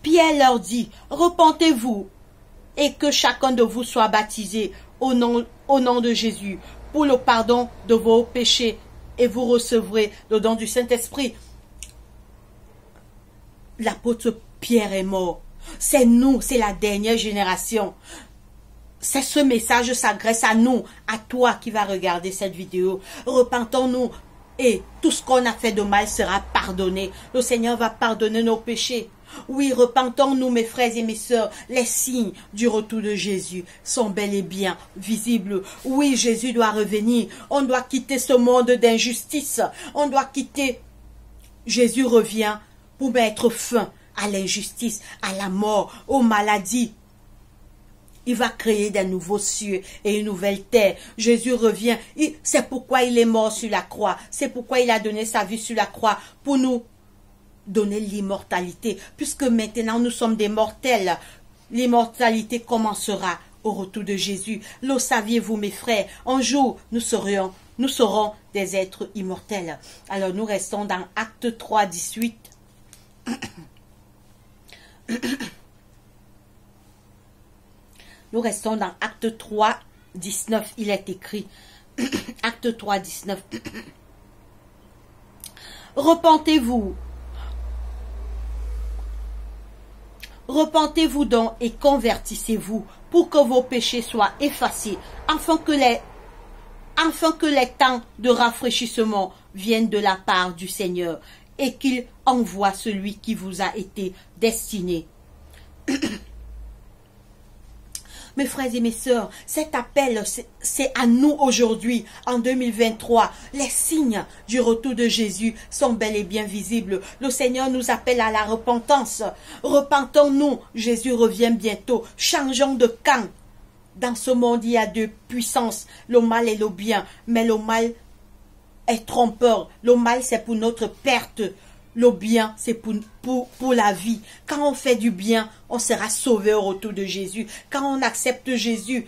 Pierre leur dit, repentez-vous et que chacun de vous soit baptisé au nom de Jésus pour le pardon de vos péchés et vous recevrez le don du Saint-Esprit. L'apôtre Pierre est mort. C'est nous, c'est la dernière génération. C'est ce message s'adresse à nous, à toi qui vas regarder cette vidéo. Repentons-nous et tout ce qu'on a fait de mal sera pardonné. Le Seigneur va pardonner nos péchés. Oui, repentons-nous, mes frères et mes sœurs. Les signes du retour de Jésus sont bel et bien visibles. Oui, Jésus doit revenir. On doit quitter ce monde d'injustice. On doit quitter. Jésus revient pour mettre fin à l'injustice, à la mort, aux maladies. Il va créer des nouveaux cieux et une nouvelle terre. Jésus revient. C'est pourquoi il est mort sur la croix. C'est pourquoi il a donné sa vie sur la croix pour nous donner l'immortalité. Puisque maintenant nous sommes des mortels, l'immortalité commencera au retour de Jésus. Le saviez-vous, mes frères? Un jour, nous serons des êtres immortels. Alors nous restons dans Acte 3, 18. Nous restons dans Acte 3, 19. Il est écrit. Acte 3, 19. Repentez-vous. Repentez-vous donc et convertissez-vous pour que vos péchés soient effacés, afin que les temps de rafraîchissement viennent de la part du Seigneur et qu'il envoie celui qui vous a été destiné. Mes frères et mes sœurs, cet appel, c'est à nous aujourd'hui, en 2023. Les signes du retour de Jésus sont bel et bien visibles. Le Seigneur nous appelle à la repentance. Repentons-nous, Jésus revient bientôt. Changeons de camp. Dans ce monde, il y a deux puissances, le mal et le bien. Mais le mal est trompeur. Le mal, c'est pour notre perte. Le bien, c'est pour la vie. Quand on fait du bien, on sera sauvé au retour de Jésus. Quand on accepte Jésus,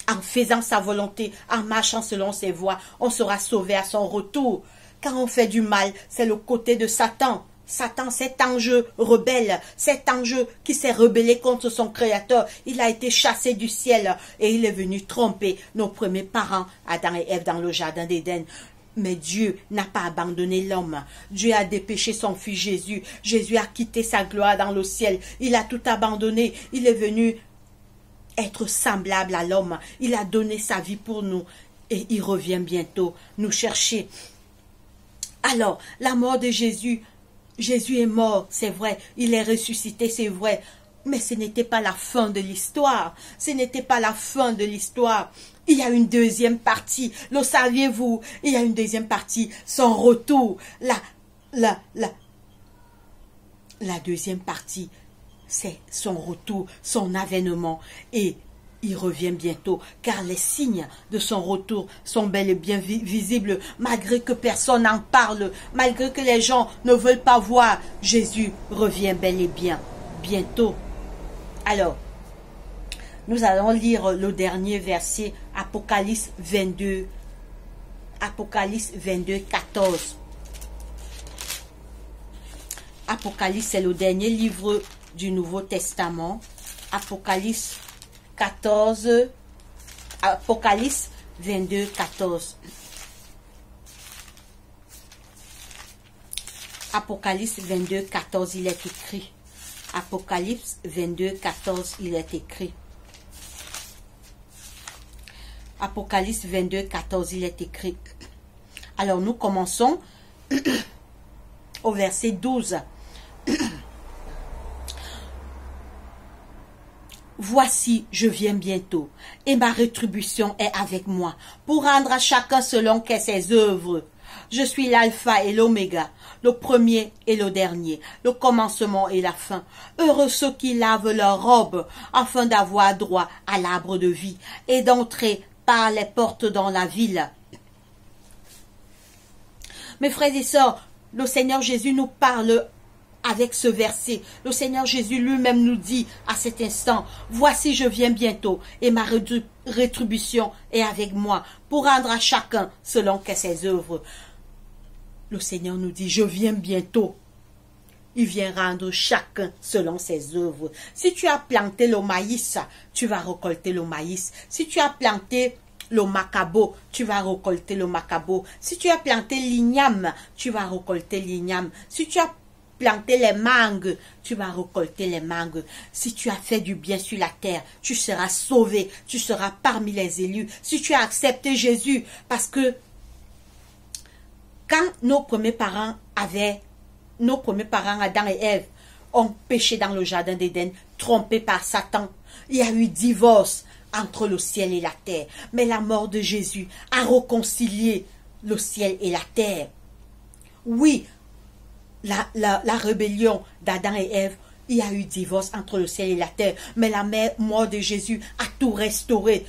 en faisant sa volonté, en marchant selon ses voies, on sera sauvé à son retour. Quand on fait du mal, c'est le côté de Satan. Satan, cet ange rebelle, cet ange qui s'est rebellé contre son Créateur, il a été chassé du ciel et il est venu tromper nos premiers parents, Adam et Ève, dans le jardin d'Éden. Mais Dieu n'a pas abandonné l'homme. Dieu a dépêché son fils Jésus. Jésus a quitté sa gloire dans le ciel. Il a tout abandonné. Il est venu être semblable à l'homme. Il a donné sa vie pour nous. Et il revient bientôt nous chercher. Alors, la mort de Jésus, Jésus est mort, c'est vrai. Il est ressuscité, c'est vrai. Mais ce n'était pas la fin de l'histoire. Ce n'était pas la fin de l'histoire. Il y a une deuxième partie. Le saviez-vous? Il y a une deuxième partie. Son retour. La deuxième partie, c'est son retour, son avènement. Et il revient bientôt, car les signes de son retour sont bel et bien visibles, malgré que personne n'en parle, malgré que les gens ne veulent pas voir. Jésus revient bel et bien bientôt. Alors, nous allons lire le dernier verset, Apocalypse 22. Apocalypse 22, 14. Apocalypse, c'est le dernier livre du Nouveau Testament. Apocalypse 14. Apocalypse 22, 14. Apocalypse 22, 14, il est écrit. Apocalypse 22, 14, il est écrit. Apocalypse 22, 14, il est écrit. Alors nous commençons au verset 12. Voici, je viens bientôt, et ma rétribution est avec moi, pour rendre à chacun selon que ses œuvres. Je suis l'alpha et l'oméga, le premier et le dernier, le commencement et la fin. Heureux ceux qui lavent leurs robes, afin d'avoir droit à l'arbre de vie, et d'entrer par les portes dans la ville. Mes frères et sœurs, le Seigneur Jésus nous parle avec ce verset. Le Seigneur Jésus lui-même nous dit à cet instant, voici je viens bientôt et ma rétribution est avec moi pour rendre à chacun selon que ses œuvres. Le Seigneur nous dit, je viens bientôt. il vient rendre chacun selon ses œuvres. Si tu as planté le maïs, tu vas récolter le maïs. Si tu as planté le macabo, tu vas récolter le macabo. Si tu as planté l'igname, tu vas récolter l'igname. Si tu as planté les mangues, tu vas récolter les mangues. Si tu as fait du bien sur la terre, tu seras sauvé, tu seras parmi les élus. Si tu as accepté Jésus, parce que quand nos premiers parents Adam et Ève, ont péché dans le jardin d'Éden, trompés par Satan, il y a eu divorce entre le ciel et la terre. Mais la mort de Jésus a réconcilié le ciel et la terre. Oui, la rébellion d'Adam et Ève, il y a eu divorce entre le ciel et la terre. Mais la mort de Jésus a tout restauré.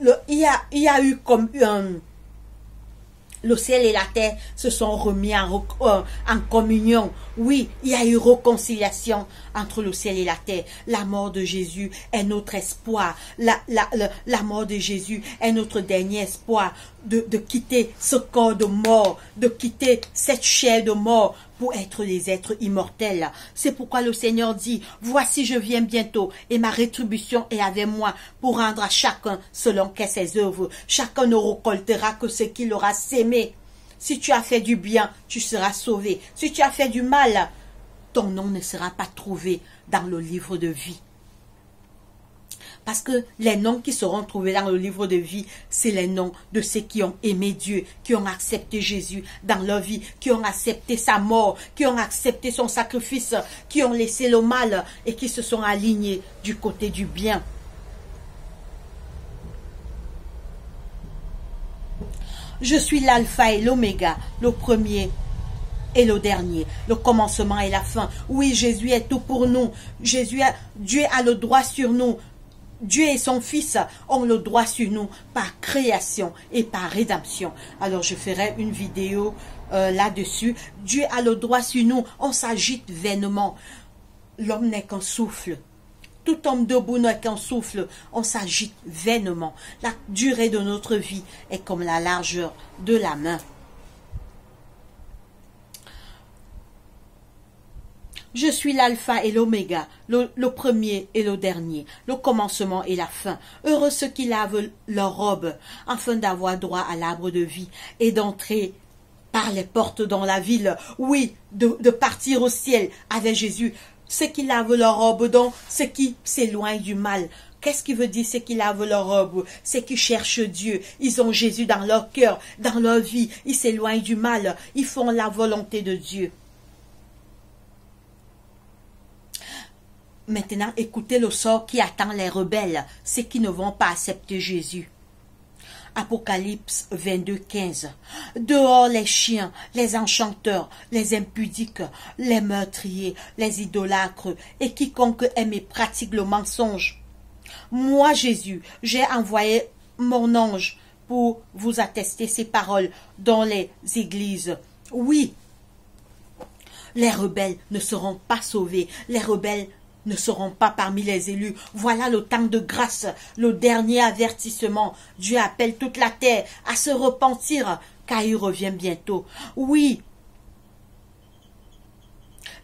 Il y a eu comme le ciel et la terre se sont remis en communion. Oui, il y a eu réconciliation entre le ciel et la terre. La mort de Jésus est notre espoir. La mort de Jésus est notre dernier espoir de quitter ce corps de mort, de quitter cette chair de mort pour être des êtres immortels. C'est pourquoi le Seigneur dit, voici je viens bientôt et ma rétribution est avec moi pour rendre à chacun selon qu'est ses œuvres. Chacun ne récoltera que ce qu'il aura sémé. Si tu as fait du bien, tu seras sauvé. Si tu as fait du mal, ton nom ne sera pas trouvé dans le livre de vie. Parce que les noms qui seront trouvés dans le livre de vie, c'est les noms de ceux qui ont aimé Dieu, qui ont accepté Jésus dans leur vie, qui ont accepté sa mort, qui ont accepté son sacrifice, qui ont laissé le mal et qui se sont alignés du côté du bien. Je suis l'alpha et l'oméga, le premier et le dernier, le commencement et la fin. Oui, Jésus est tout pour nous. Dieu a le droit sur nous. Dieu et son Fils ont le droit sur nous par création et par rédemption. Alors je ferai une vidéo là-dessus. Dieu a le droit sur nous. On s'agite vainement. L'homme n'est qu'un souffle. Tout homme debout n'est qu'un souffle. On s'agite vainement. La durée de notre vie est comme la largeur de la main. Je suis l'alpha et l'oméga, le premier et le dernier, le commencement et la fin. Heureux ceux qui lavent leurs robes, afin d'avoir droit à l'arbre de vie et d'entrer par les portes dans la ville. Oui, de partir au ciel avec Jésus. Ceux qui lavent leurs robes, donc ceux qui s'éloignent du mal. Qu'est-ce qui veut dire ceux qui lavent leurs robes? Ceux qui cherchent Dieu. Ils ont Jésus dans leur cœur, dans leur vie. Ils s'éloignent du mal. Ils font la volonté de Dieu. Maintenant, écoutez le sort qui attend les rebelles, ceux qui ne vont pas accepter Jésus. Apocalypse 22, 15. Dehors les chiens, les enchanteurs, les impudiques, les meurtriers, les idolâtres et quiconque aime et pratique le mensonge. Moi, Jésus, j'ai envoyé mon ange pour vous attester ces paroles dans les églises. Oui, les rebelles ne seront pas sauvés. Les rebelles ne seront pas parmi les élus. Voilà le temps de grâce, le dernier avertissement. Dieu appelle toute la terre à se repentir, car il revient bientôt. Oui,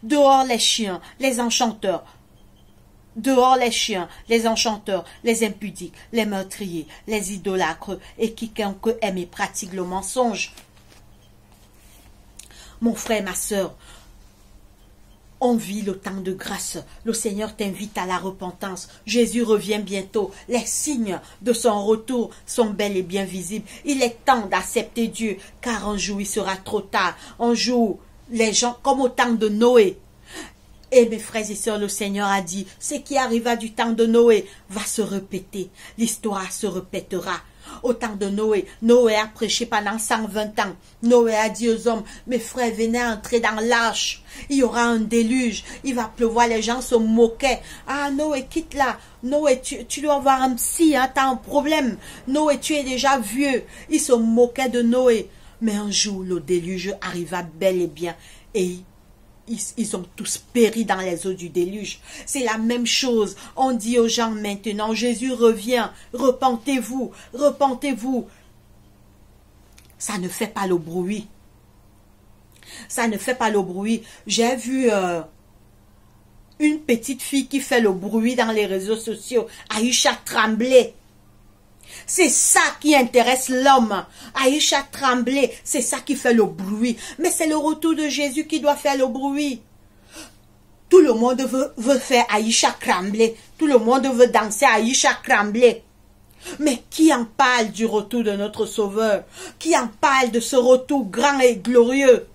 dehors les chiens, les enchanteurs, dehors les chiens, les enchanteurs, les impudiques, les meurtriers, les idolâtres et quiconque aime et pratique le mensonge. Mon frère, ma sœur, on vit le temps de grâce. Le Seigneur t'invite à la repentance. Jésus revient bientôt. Les signes de son retour sont bel et bien visibles. Il est temps d'accepter Dieu, car un jour il sera trop tard. Un jour, les gens, comme au temps de Noé. Et mes frères et sœurs, le Seigneur a dit, ce qui arriva du temps de Noé va se répéter. L'histoire se répétera. Au temps de Noé, Noé a prêché pendant 120 ans. Noé a dit aux hommes, mes frères, venez entrer dans l'arche. Il y aura un déluge, il va pleuvoir, les gens se moquaient. Ah Noé, quitte là. Noé, tu dois avoir un psy, hein, t'as un problème. Noé, tu es déjà vieux. Ils se moquaient de Noé. Mais un jour, le déluge arriva bel et bien. Et ils ont tous péri dans les eaux du déluge. C'est la même chose. On dit aux gens maintenant, Jésus revient, repentez-vous, repentez-vous. Ça ne fait pas le bruit. Ça ne fait pas le bruit. J'ai vu une petite fille qui fait le bruit dans les réseaux sociaux. Aïcha Tremblay. C'est ça qui intéresse l'homme. Aïcha Tremblay, c'est ça qui fait le bruit. Mais c'est le retour de Jésus qui doit faire le bruit. Tout le monde veut faire Aïcha Tremblay. Tout le monde veut danser Aïcha Tremblay. Mais qui en parle du retour de notre Sauveur? Qui en parle de ce retour grand et glorieux?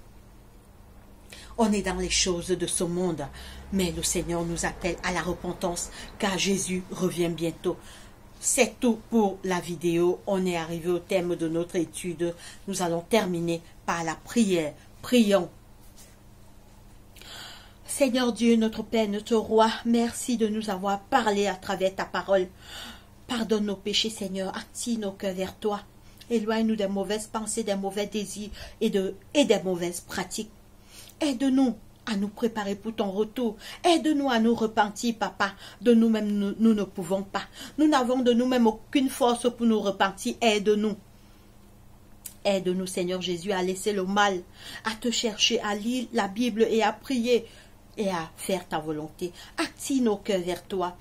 On est dans les choses de ce monde. Mais le Seigneur nous appelle à la repentance, car Jésus revient bientôt. C'est tout pour la vidéo. On est arrivé au thème de notre étude. Nous allons terminer par la prière. Prions. Seigneur Dieu, notre Père, notre Roi, merci de nous avoir parlé à travers ta parole. Pardonne nos péchés, Seigneur. Attire nos cœurs vers toi. Éloigne-nous des mauvaises pensées, des mauvais désirs et des mauvaises pratiques. Aide-nous à nous préparer pour ton retour. Aide-nous à nous repentir, Papa. De nous-mêmes, nous ne pouvons pas. Nous n'avons de nous-mêmes aucune force pour nous repentir. Aide-nous. Aide-nous, Seigneur Jésus, à laisser le mal, à te chercher, à lire la Bible et à prier et à faire ta volonté. Attire nos cœurs vers toi.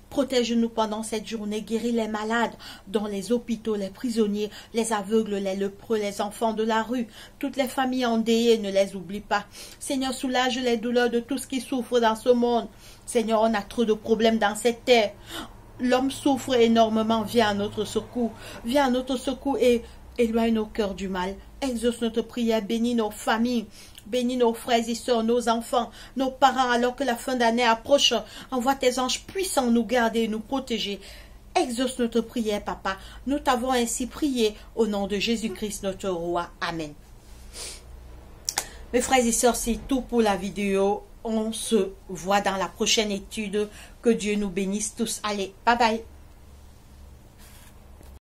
Protège-nous pendant cette journée, guéris les malades dans les hôpitaux, les prisonniers, les aveugles, les lépreux, les enfants de la rue, toutes les familles endeuillées, ne les oublie pas. Seigneur, soulage les douleurs de tous qui souffrent dans ce monde. Seigneur, on a trop de problèmes dans cette terre. L'homme souffre énormément, viens à notre secours. Viens à notre secours et éloigne nos cœurs du mal. Exauce notre prière, bénis nos familles. Bénis nos frères et sœurs, nos enfants, nos parents, alors que la fin d'année approche. Envoie tes anges puissants nous garder et nous protéger. Exauce notre prière, Papa. Nous t'avons ainsi prié au nom de Jésus-Christ, notre Roi. Amen. Mes frères et sœurs, c'est tout pour la vidéo. On se voit dans la prochaine étude. Que Dieu nous bénisse tous. Allez, bye bye.